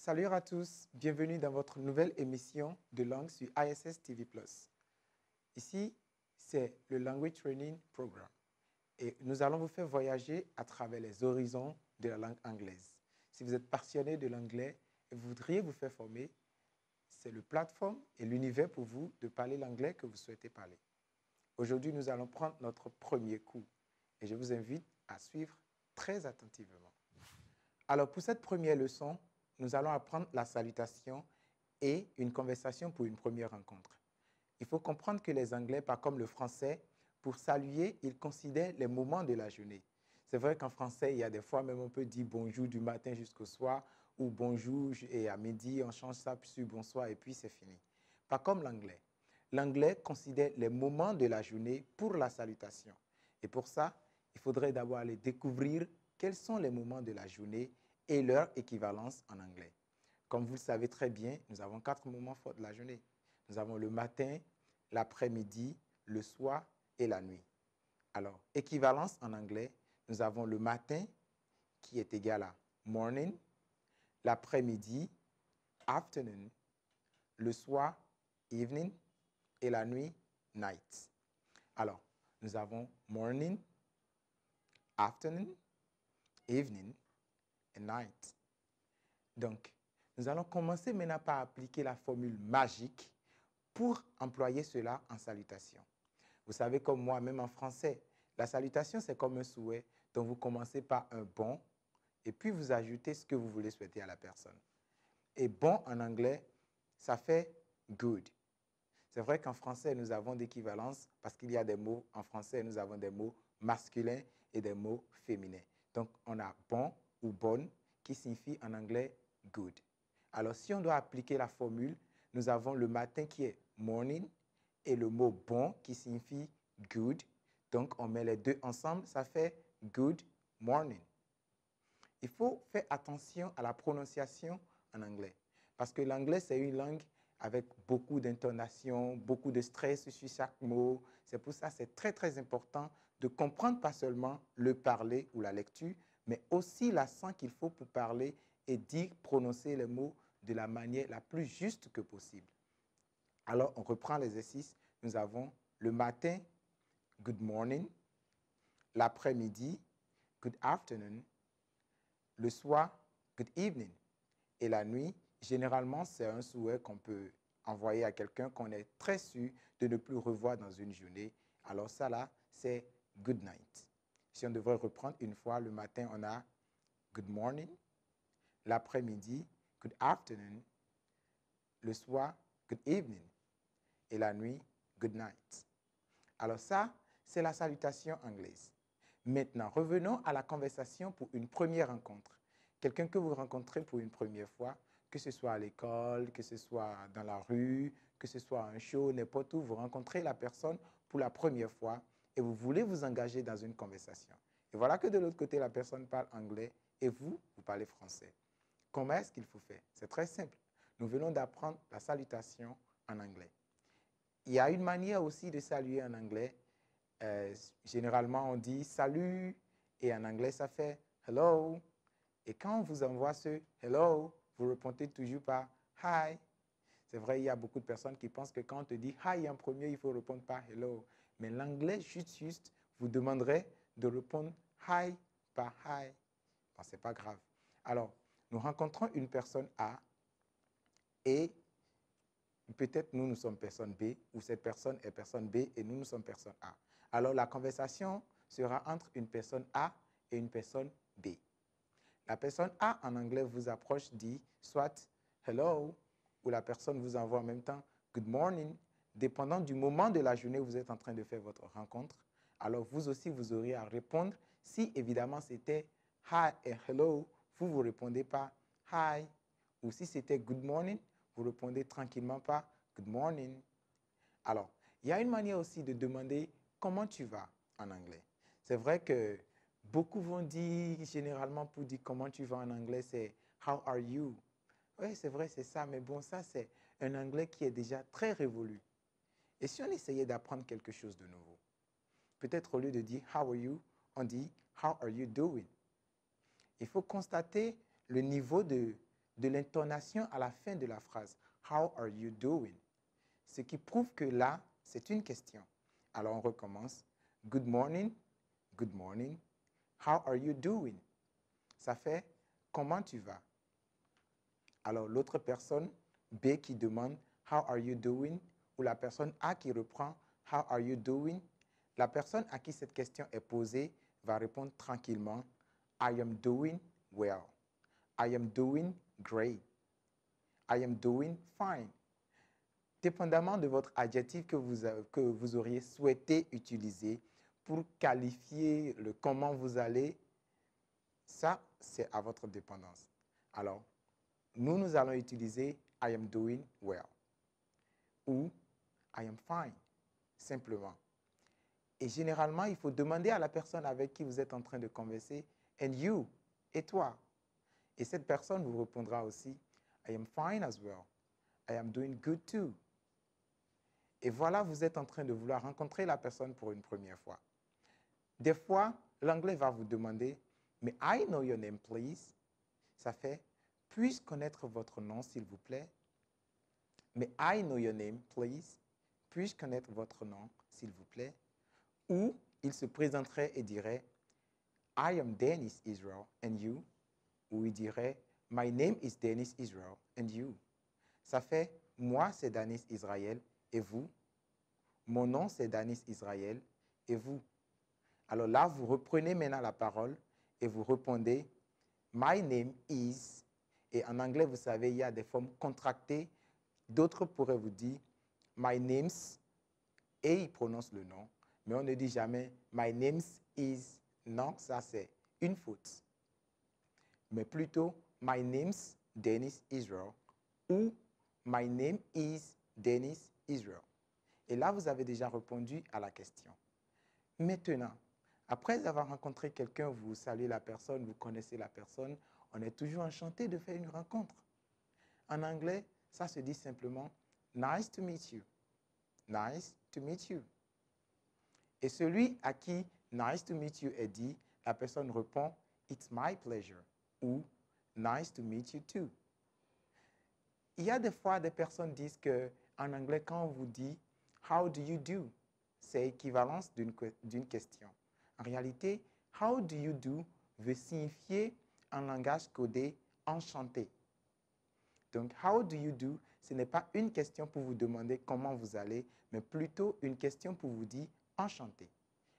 Salut à tous, bienvenue dans votre nouvelle émission de langue sur ISS TV+. Ici, c'est le Language Training Program et nous allons vous faire voyager à travers les horizons de la langue anglaise. Si vous êtes passionné de l'anglais et vous voudriez vous faire former, c'est le plateforme et l'univers pour vous de parler l'anglais que vous souhaitez parler. Aujourd'hui, nous allons prendre notre premier cours et je vous invite à suivre très attentivement. Alors, pour cette première leçon, nous allons apprendre la salutation et une conversation pour une première rencontre. Il faut comprendre que les Anglais, pas comme le français, pour saluer, ils considèrent les moments de la journée. C'est vrai qu'en français, il y a des fois même on peut dire bonjour du matin jusqu'au soir ou bonjour et à midi, on change ça sur bonsoir et puis c'est fini. Pas comme l'anglais. L'anglais considère les moments de la journée pour la salutation. Et pour ça, il faudrait d'abord aller découvrir quels sont les moments de la journée et leur équivalence en anglais. Comme vous le savez très bien, nous avons 4 moments forts de la journée. Nous avons le matin, l'après-midi, le soir et la nuit. Alors, équivalence en anglais, nous avons le matin qui est égal à morning, l'après-midi, afternoon, le soir, evening et la nuit, night. Alors, nous avons morning, afternoon, evening et night. Donc, nous allons commencer maintenant par appliquer la formule magique pour employer cela en salutation. Vous savez comme moi, même en français, la salutation, c'est comme un souhait. Donc, vous commencez par un bon et puis vous ajoutez ce que vous voulez souhaiter à la personne. Et bon en anglais, ça fait good. C'est vrai qu'en français, nous avons d'équivalence parce qu'il y a des mots, en français, nous avons des mots masculins et des mots féminins. Donc, on a bon ou bonne qui signifie en anglais good. Alors, si on doit appliquer la formule, nous avons le matin qui est morning et le mot bon qui signifie good. Donc, on met les deux ensemble, ça fait good morning. Il faut faire attention à la prononciation en anglais parce que l'anglais, c'est une langue avec beaucoup d'intonation, beaucoup de stress sur chaque mot. C'est pour ça que c'est très, très important de comprendre pas seulement le parler ou la lecture, mais aussi l'accent qu'il faut pour parler et dire, prononcer les mots de la manière la plus juste que possible. Alors, on reprend l'exercice. Nous avons le matin, good morning, l'après-midi, good afternoon, le soir, good evening, et la nuit, généralement, c'est un souhait qu'on peut envoyer à quelqu'un qu'on est très sûr de ne plus revoir dans une journée. Alors ça, là, c'est good night. Si on devrait reprendre une fois, le matin, on a good morning, l'après-midi, good afternoon, le soir, good evening, et la nuit, good night. Alors ça, c'est la salutation anglaise. Maintenant, revenons à la conversation pour une première rencontre. Quelqu'un que vous rencontrez pour une première fois, que ce soit à l'école, que ce soit dans la rue, que ce soit à un show, n'importe où, vous rencontrez la personne pour la première fois et vous voulez vous engager dans une conversation. Et voilà que de l'autre côté, la personne parle anglais et vous, vous parlez français. Comment est-ce qu'il faut faire? C'est très simple. Nous venons d'apprendre la salutation en anglais. Il y a une manière aussi de saluer en anglais. Généralement, on dit salut et en anglais, ça fait hello. Et quand on vous envoie ce hello, vous répondez toujours par hi. C'est vrai, il y a beaucoup de personnes qui pensent que quand on te dit hi en premier, il faut répondre par hello. Mais l'anglais, juste, vous demanderait de répondre hi par hi. Bon, ce n'est pas grave. Alors, nous rencontrons une personne A et peut-être nous sommes personne B ou cette personne est personne B et nous sommes personne A. Alors, la conversation sera entre une personne A et une personne B. La personne A en anglais vous approche, dit soit hello, ou la personne vous envoie en même temps good morning, dépendant du moment de la journée où vous êtes en train de faire votre rencontre. Alors vous aussi, vous aurez à répondre. Si évidemment c'était hi et hello, vous répondez pas hi. Ou si c'était good morning, vous répondez tranquillement pas good morning. Alors, il y a une manière aussi de demander comment tu vas en anglais. C'est vrai que beaucoup vont dire, généralement pour dire comment tu vas en anglais, c'est how are you? Oui, c'est vrai, c'est ça, mais bon, ça c'est un anglais qui est déjà très révolu. Et si on essayait d'apprendre quelque chose de nouveau? Peut-être au lieu de dire how are you, on dit how are you doing? Il faut constater le niveau de de l'intonation à la fin de la phrase. How are you doing? Ce qui prouve que là, c'est une question. Alors, on recommence. Good morning. Good morning. How are you doing? Ça fait comment tu vas? Alors, l'autre personne, B, qui demande How are you doing? Ou la personne A qui reprend How are you doing? La personne à qui cette question est posée va répondre tranquillement I am doing well. I am doing great. I am doing fine. Dépendamment de votre adjectif que vous auriez souhaité utiliser pour qualifier le comment vous allez, ça, c'est à votre dépendance. Alors, nous allons utiliser I am doing well ou I am fine, simplement. Et généralement, il faut demander à la personne avec qui vous êtes en train de converser, and you, et toi. Et cette personne vous répondra aussi, I am fine as well. I am doing good too. Et voilà, vous êtes en train de vouloir rencontrer la personne pour une première fois. Des fois, l'anglais va vous demander, mais I know your name, please. Ça fait, puis-je connaître votre nom, s'il vous plaît? Mais I know your name, please. Puis-je connaître votre nom, s'il vous plaît? Ou il se présenterait et dirait, I am Dennis Israel, and you? Ou il dirait, My name is Dennis Israel, and you? Ça fait, moi, c'est Dennis Israël, et vous? Mon nom, c'est Dennis Israël, et vous? Alors là, vous reprenez maintenant la parole et vous répondez, My name is, et en anglais, vous savez, il y a des formes contractées. D'autres pourraient vous dire, My name's, et ils prononcent le nom, mais on ne dit jamais, My name's is. Non, ça c'est une faute. Mais plutôt, My name's Dennis Israel ou My name is Dennis Israel. Et là, vous avez déjà répondu à la question. Maintenant, après avoir rencontré quelqu'un, vous saluez la personne, vous connaissez la personne, on est toujours enchanté de faire une rencontre. En anglais, ça se dit simplement Nice to meet you. Nice to meet you. Et celui à qui Nice to meet you est dit, la personne répond It's my pleasure ou Nice to meet you too. Il y a des fois des personnes disent qu'en anglais, quand on vous dit How do you do? C'est l'équivalence d'une question. En réalité, How do you do veut signifier en langage codé enchanté. Donc, How do you do, ce n'est pas une question pour vous demander comment vous allez, mais plutôt une question pour vous dire enchanté.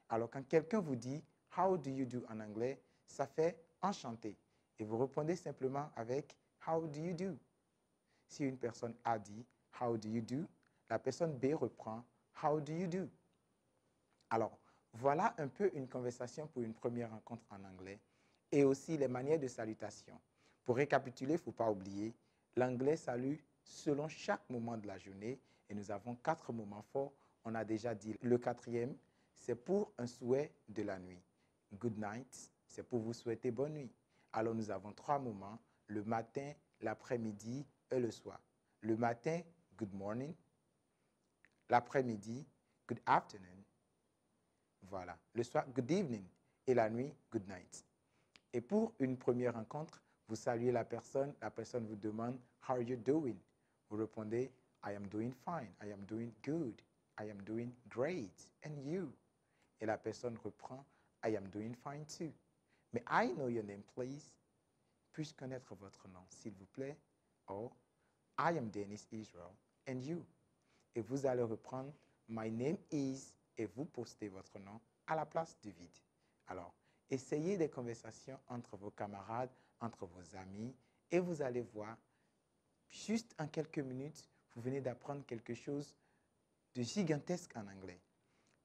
Alors, quand quelqu'un vous dit How do you do en anglais, ça fait enchanté. Et vous répondez simplement avec How do you do? Si une personne A dit How do you do? La personne B reprend How do you do? Alors, voilà un peu une conversation pour une première rencontre en anglais et aussi les manières de salutation. Pour récapituler, il ne faut pas oublier, l'anglais salue selon chaque moment de la journée et nous avons 4 moments forts. On a déjà dit le 4e, c'est pour un souhait de la nuit. Good night, c'est pour vous souhaiter bonne nuit. Alors nous avons 3 moments, le matin, l'après-midi et le soir. Le matin, good morning. L'après-midi, good afternoon. Voilà. Le soir, good evening. Et la nuit, good night. Et pour une première rencontre, vous saluez la personne vous demande, how are you doing? Vous répondez, I am doing fine, I am doing good, I am doing great, and you? Et la personne reprend, I am doing fine too. Mais I know your name, please. Puis-je connaître votre nom, s'il vous plaît? Or, I am Dennis Israel, and you? Et vous allez reprendre, my name is, et vous postez votre nom à la place du vide. Alors, essayez des conversations entre vos camarades, entre vos amis, et vous allez voir, juste en quelques minutes, vous venez d'apprendre quelque chose de gigantesque en anglais.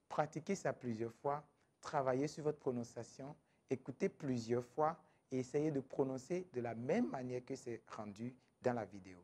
Pratiquez ça plusieurs fois, travaillez sur votre prononciation, écoutez plusieurs fois et essayez de prononcer de la même manière que c'est rendu dans la vidéo.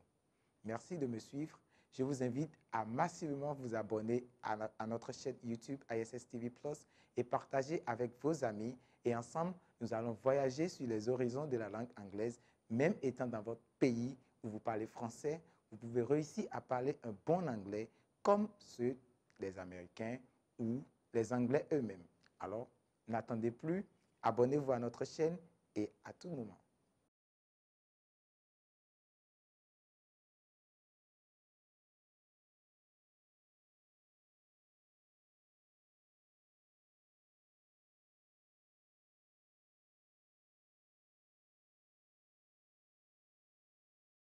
Merci de me suivre. Je vous invite à massivement vous abonner à notre chaîne YouTube ISS TV Plus et partager avec vos amis. Et ensemble, nous allons voyager sur les horizons de la langue anglaise. Même étant dans votre pays où vous parlez français, vous pouvez réussir à parler un bon anglais comme ceux des Américains ou les Anglais eux-mêmes. Alors, n'attendez plus, abonnez-vous à notre chaîne et à tout moment.